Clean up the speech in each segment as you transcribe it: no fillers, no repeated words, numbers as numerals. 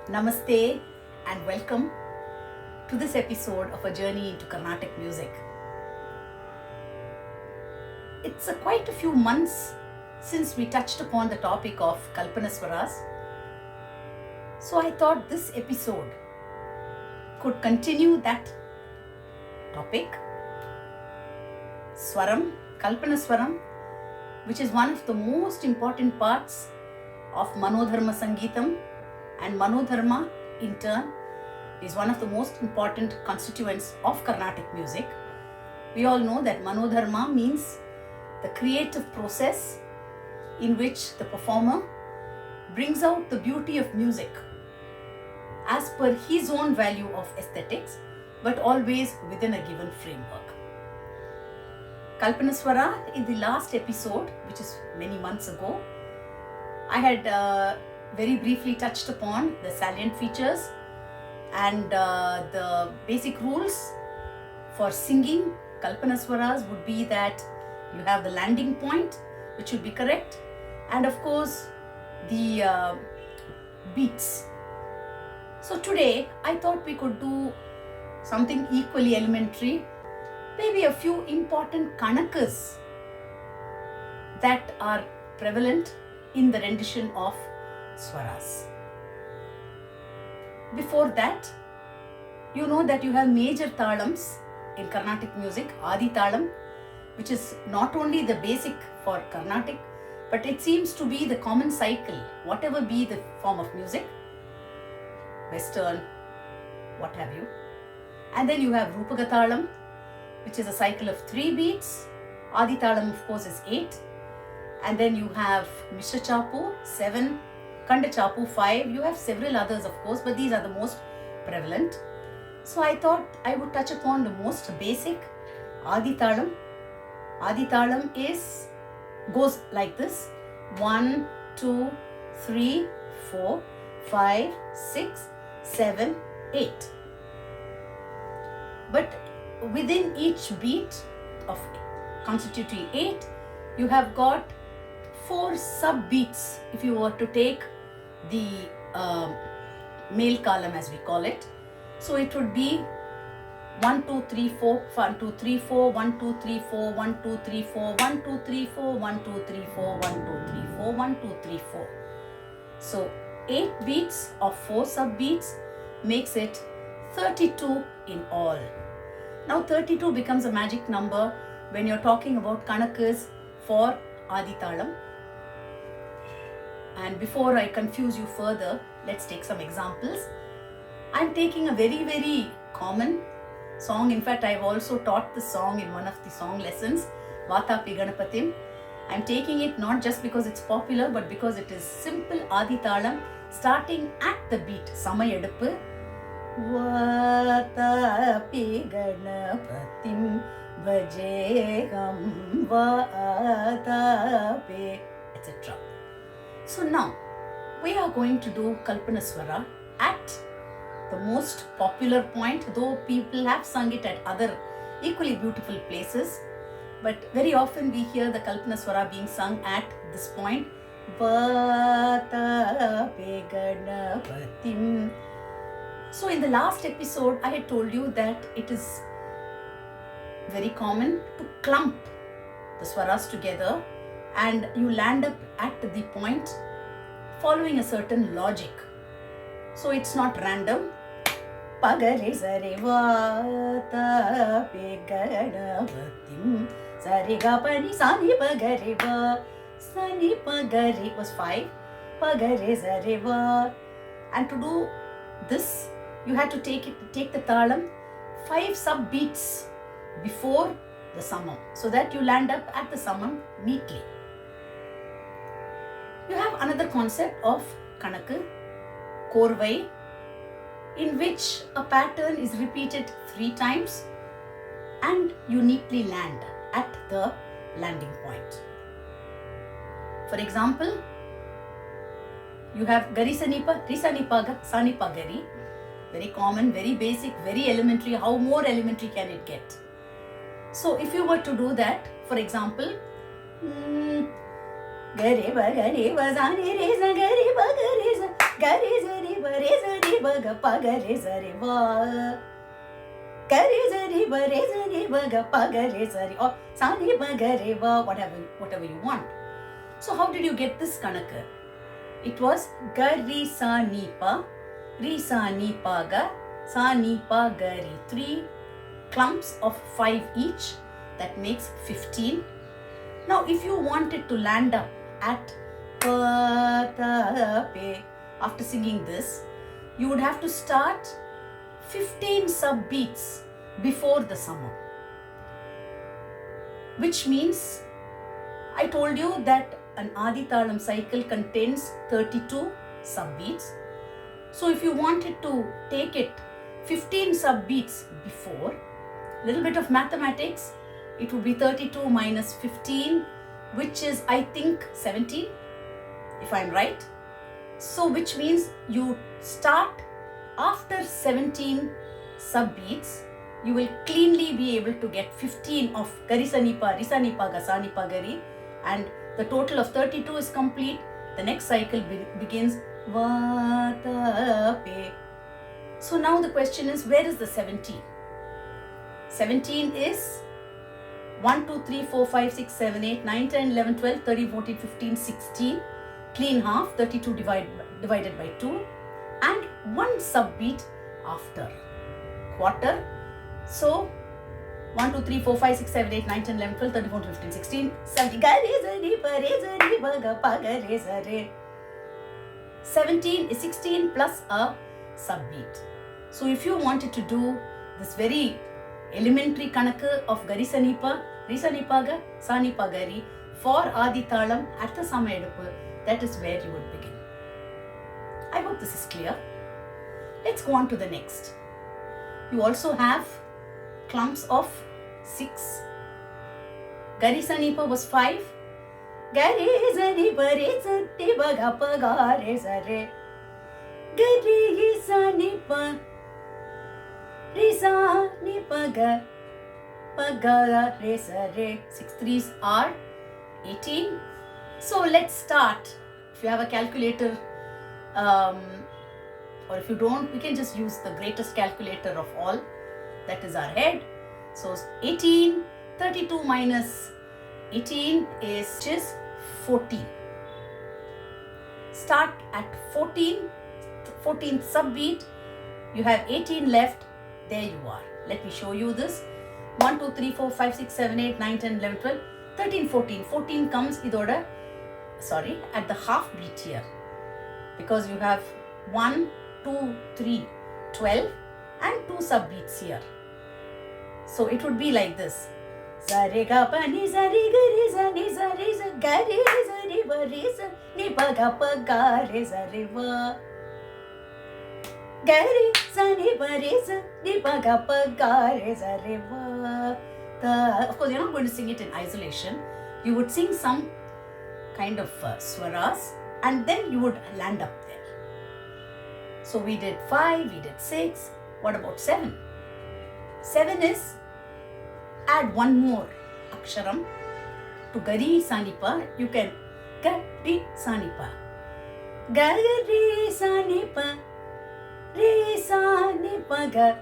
Namaste and welcome to this episode of a journey into Carnatic music. It's quite a few months since we touched upon the topic of Kalpana Swaras. So I thought this episode could continue that topic. Swaram, Kalpana Swaram, which is one of the most important parts of Manodharma Sangeetam, and Manodharma in turn is one of the most important constituents of Carnatic music. We all know that Manodharma means the creative process in which the performer brings out the beauty of music as per his own value of aesthetics, but always within a given framework. Kalpana Swara, in the last episode, which is many months ago, I had very briefly touched upon the salient features and the basic rules for singing Kalpana Swaras would be that you have the landing point, which would be correct, and of course the beats. So today I thought we could do something equally elementary, maybe a few important kanakas that are prevalent in the rendition of Swaras. Before that, you know that you have major thalams in Carnatic music, Adi Thalam, which is not only the basic for Carnatic, but it seems to be the common cycle, whatever be the form of music, Western, what have you. And then you have Rupaga Thalam, which is a cycle of 3 beats. Adi Thalam, of course, is 8. And then you have Mishra Chapu, 7. Kanda Chapu, 5. You have several others, of course, but these are the most prevalent. So I thought I would touch upon the most basic, Adi Thalam. Adi Thalam goes like this: 1, 2, 3, 4, 5, 6, 7, 8. But within each beat of constituting 8, you have got 4 sub beats if you were to take the male column, as we call it. So it would be 1, 2, 3, 4, 1, 2, 3, 4, 1, 2, 3, 4, 1, 2, 3, 4, 1, 2, 3, 4, 1, 2, 3, 4, 1, 2, 3, 4, 1, 2, 3, 4. So 8 beats of 4 sub beats makes it 32 in all. Now 32 becomes a magic number when you're talking about kanakas for Adi Thalam. And before I confuse you further, let's take some examples. I'm taking a very, very common song. In fact, I've also taught this song in one of the song lessons, Vatapi Ganapatim. I'm taking it not just because it's popular, but because it is simple Adi Thalam, starting at the beat, Samayedappu. Vatapi Ganapatim Vajegam Vatapi, etc. So now, we are going to do Kalpana Swara at the most popular point, though people have sung it at other equally beautiful places. But very often we hear the Kalpana Swara being sung at this point. Vatapi Ganapatim. So in the last episode, I had told you that it is very common to clump the swaras together and you land up at the point following a certain logic. So it's not random. Pagari sari vatapi ganapatim sari gapani sani pagari va sani pagari was 5. Pagari sari va. And to do this, you had to take the thalam 5 sub beats before the samam, so that you land up at the samam neatly. You have another concept of kanaka, Korvai, in which a pattern is repeated 3 times and you neatly land at the landing point. For example, you have Gari Sanipa, Risanipaga, Sanipagari. Very common, very basic, very elementary. How more elementary can it get? So if you were to do that, for example, Gare ba gare ba zani re za gare ba gare za gare za re ba re za ni ba ga pa ga re sa re va. Ga re sa ni ba re sa ni ba ga pa ga re sa re, or sa ni ba ga re va, whatever you want. So how did you get this kanaka? It was ga re sa ni pa ga, sa ni pa ga re. 3 clumps of 5 each. That makes 15. Now if you wanted to land up at pa ta pe, after singing this, you would have to start 15 sub beats before the summer, which means I told you that an Adi Thalam cycle contains 32 sub beats. So if you wanted to take it 15 sub beats before, little bit of mathematics, it would be 32 minus 15, which is I think 17, if I'm right. So which means you start after 17 sub beats, you will cleanly be able to get 15 of gari sa ni pa, ri sa ni pa ga, sa ni pa ga ri, and the total of 32 is complete. The next cycle begins va ta pe. So now the question is, where is the 17? 17 is 1, 2, 3, 4, 5, 6, 7, 8, 9, 10, 11, 12, 13, 14, 15, 16. Clean half, 32 divided by 2, and 1 sub beat after quarter. So 1, 2, 3, 4, 5, 6, 7, 8, 9, 10, 11, 12, 13, 14, 15, 16, 17. Ga re sa ni pa ga pa ga re sa re. 17 is 16 plus a sub beat. So if you wanted to do this very elementary kanaka of gari sa ni pa, ri sa ni pa ga, sa ni pa ga ri for Adi Thalam at the sama edupu, that is where you would begin. I hope this is clear. Let's go on to the next. You also have clumps of 6. Gari sa ni pa was 5. Gari sa ni pa re sa ti ba ga pa ga re sa re. Gari sa ni pa re sa ni pa ga re sa re. 6 3s are 18. So let's start. If you have a calculator, or if you don't, we can just use the greatest calculator of all, that is our head. So 18, 32 minus 18 is just 14. Start at 14th sub beat. You have 18 left. There you are. Let me show you this. 1, 2, 3, 4, 5, 6, 7, 8, 9, 10, 11, 12, 13, 14. 14 comes at the half beat here, because you have 1, 2, 3, 12 and 2 sub beats here. So it would be like this. Sa re ga pa ni sa re ga re sa ni sa re sa ga re sa ni ba re sa ni pa ga re sa re va. Ga re sa ni ba re sa ni pa ga re sa re va. Of course, you're not going to sing it in isolation. You would sing some kind of swaras, and then you would land up there. So we did 5, we did 6. What about 7? 7 is add one more aksharam to gari sanipa. You can gari sanipa, gari sanipa, re sanipa ga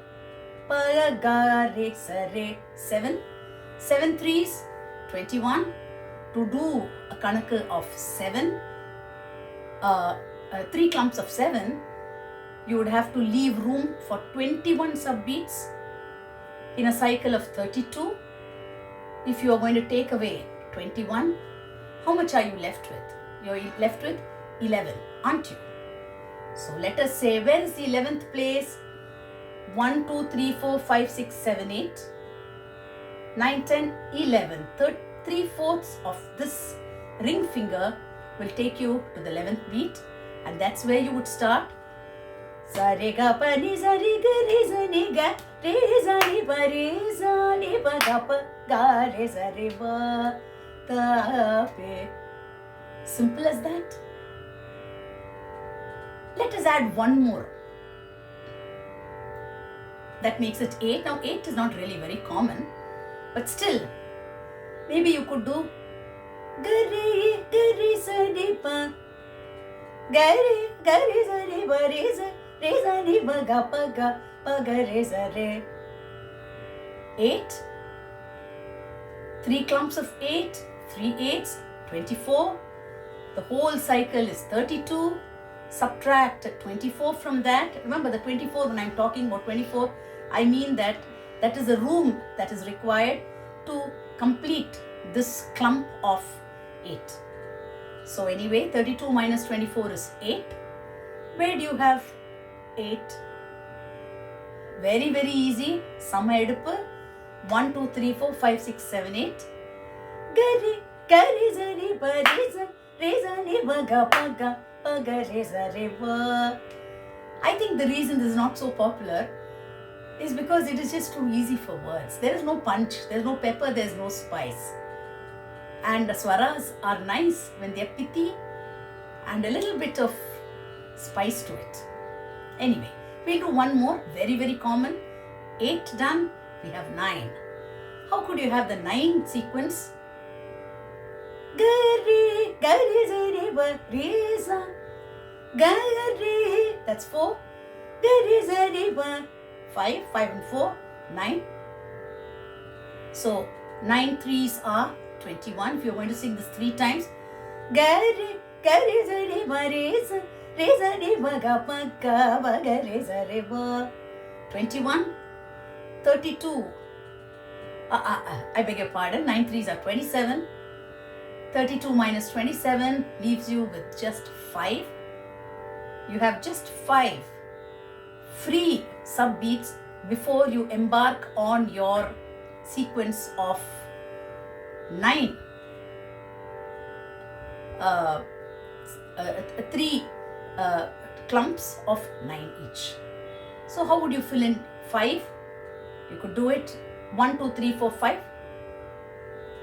ga re sa re. 7 3s 21. To do a kanaka of 7, 3 clumps of 7, you would have to leave room for 21 sub beats in a cycle of 32. If you are going to take away 21, how much are you left with? You're left with 11, aren't you? So let us say, where is the 11th place? 1, 2, 3, 4, 5, 6, 7, 8, 9, 10, 11. 3/4 of this ring finger will take you to the 11th beat, and that's where you would start. Sa re ga pa ni sa re ga re sa ni ga re sa ni pa ga pa ga re sa re va ta pe. Simple as that. Let us add one more. That makes it 8. Now 8 is not really very common, but still, maybe you could do gari sa ni pa, gari sa ni pa re sa re sa ni ba ga pa ga re sa re. 8. 3 clumps of 8, 3 8s, 24. The whole cycle is 32. Subtract 24 from that. Remember the 24, when I'm talking about 24, I mean that is the room that is required to complete this clump of 8. So anyway, 32 minus 24 is 8. Where do you have 8? Very, very easy. Sum eduppu. 1, 2, 3, 4, 5, 6, 7, 8. Gari, gari, zari, bari, zari. I think the reason this is not so popular is because it is just too easy for words. There is no punch, there is no pepper, there is no spice. And the swaras are nice when they are pithy and a little bit of spice to it. Anyway, we'll do one more, very, very common. 8 done, we have 9. How could you have the 9 sequence? Gari, gari, zari, ba, re, sa. Gari, that's 4. Gari, zari, ba, 5, 5 and 4, 9. So, 9 threes are 21. If you're going to sing this 3 times. Gari, gari, zari, ba, re, sa. Re, zari, ba, ga, pa, ga, ba, ga, re, sa, re, ba. 21. 32. I beg your pardon. 9 threes are 27. 32 minus 27 leaves you with just 5. You have just 5 free subbeats before you embark on your sequence of 9. 3 clumps of 9 each. So how would you fill in 5? You could do it 1, 2, 3, 4, 5.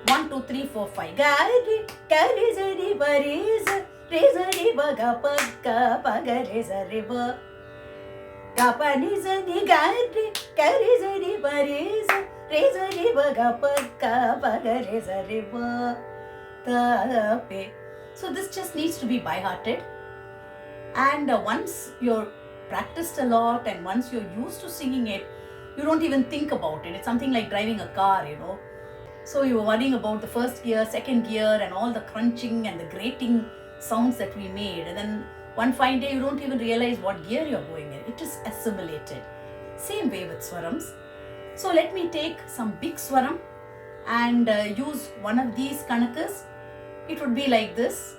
1, 2, 3, 4, 5. Gari, gari, zari, ba, re, za, re, zari, ba, ga, pa, ga, re, za, re, ba. Ga, pa, ni, za, ni, gari, gari, zari, ba, re, za, re, zari, ba, ga, pa, ga, re, za, re, ba. Ta, pe. So this just needs to be by-hearted. And once you're practiced a lot and once you're used to singing it, you don't even think about it. It's something like driving a car, you know. So you were worrying about the first gear, second gear and all the crunching and the grating sounds that we made. And then one fine day you don't even realize what gear you're going in. It is assimilated. Same way with swarams. So let me take some big swaram and use one of these kanakas. It would be like this.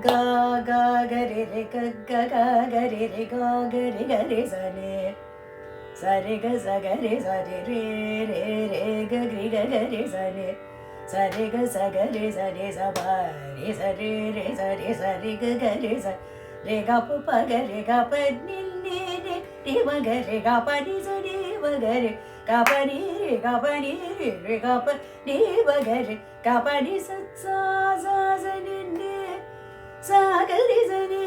Ga, ga, ga, re, re, ga, ga, ga, ga, re, re, ga, ga, re, ga, re, sa, re. Sa, re, ga, sa, ga, re, sa, re, re, re, ga, gri, ga, ga, re, sa, re. Sa, re, ga, sa, ga, re, sa, ba, re, sa, re, sa, re, ga, ga, re, sa. Re, ga, pa, ga, re, ga, pa, ni, re, re, ba, ga, re, ga, pa, ni, sa, re, ba, ga, re. Ga, pa, ni, re, ga, pa, ni, re, ga, pa, ni, ba, ga, re. Ga, pa, ni, sa, sa, ni, ni. Sa, ga, re, sa, ni.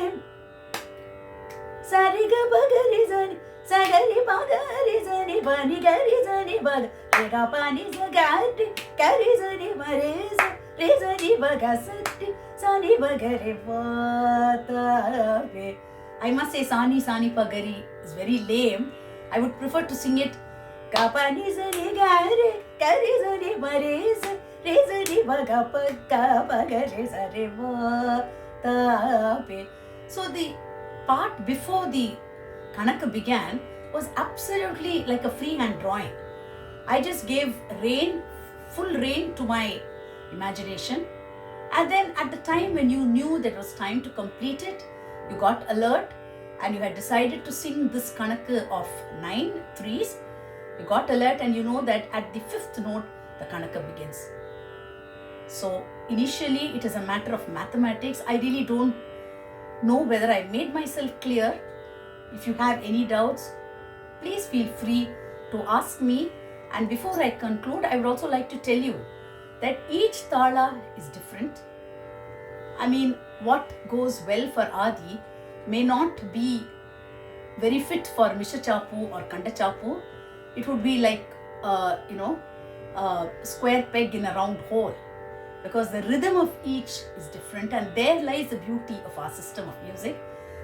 Sa, re, ga, ba, ga, re, sa, ni. Sa, ga, re, ba, ga, re, sa, ni, ba, ni, ga, re, sa, ni, ba, ga. Re, ga, pa, ni, sa, ga, re, sa, ni, ba, re, sa, ni, ba, ga, sa, ni, ba, ga, re, ba, ta, pe. I must say Sani, pa, gari is very lame. I would prefer to sing it ga, pa, ni, sa, ni, ga, re, sa, ni, ba, re, sa, ni, ba, ga, pa, ga, re, sa, re, ba, ta, pe. So the part before the Kanaka began was absolutely like a freehand drawing. I just gave full rein to my imagination. And then at the time when you knew that it was time to complete it, you got alert and you had decided to sing this Kanaka of 9 threes. You got alert and you know that at the 5th note, the Kanaka begins. So initially it is a matter of mathematics. I really don't know whether I made myself clear. If you have any doubts, please feel free to ask me. And before I conclude, I would also like to tell you that each thala is different. I mean, what goes well for Adi may not be very fit for Mishra Chapu or Kanda Chapu. It would be like, a square peg in a round hole, because the rhythm of each is different, and there lies the beauty of our system of music.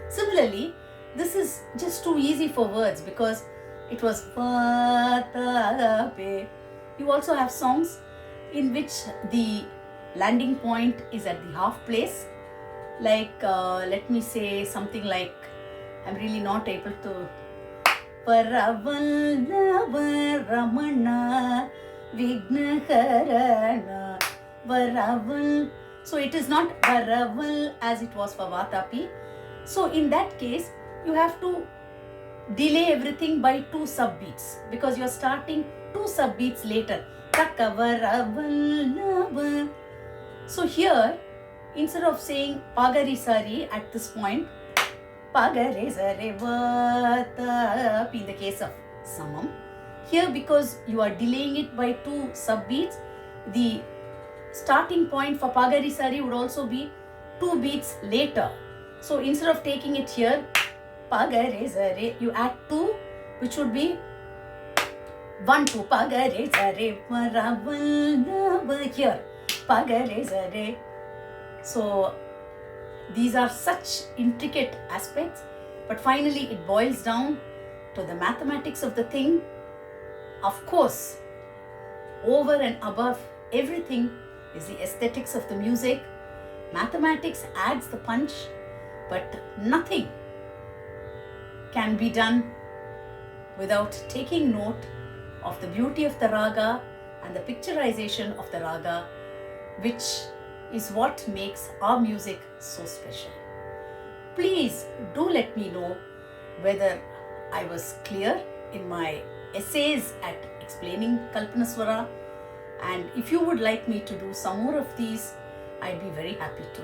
Similarly, this is just too easy for words because it was Vatape. You also have songs in which the landing point is at the half place. Like, let me say something like, I'm really not able to. Varavallava Ramana Vignaharana Varaval. So it is not Varaval as it was for Vatapi. So in that case, you have to delay everything by 2 subbeats because you are starting 2 subbeats later. Takavaravallava. So here, instead of saying Pagarisari at this point, Pagarisari Vata in the case of Samam. Here, because you are delaying it by 2 subbeats, the starting point for Pagarisari would also be 2 beats later. So instead of taking it here, Pagarisari, you add 2, which would be 1, 2, Pagarisari Varavalava here. Pagarisari. So these are such intricate aspects, but finally it boils down to the mathematics of the thing. Of course, over and above everything is the aesthetics of the music. Mathematics adds the punch, but nothing can be done without taking note of the beauty of the raga and the picturization of the raga, which is what makes our music so special. Please do let me know whether I was clear in my essays at explaining Kalpana Swara, and if you would like me to do some more of these, I'd be very happy to.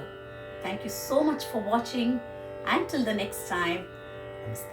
Thank you so much for watching. Until the next time, namaste.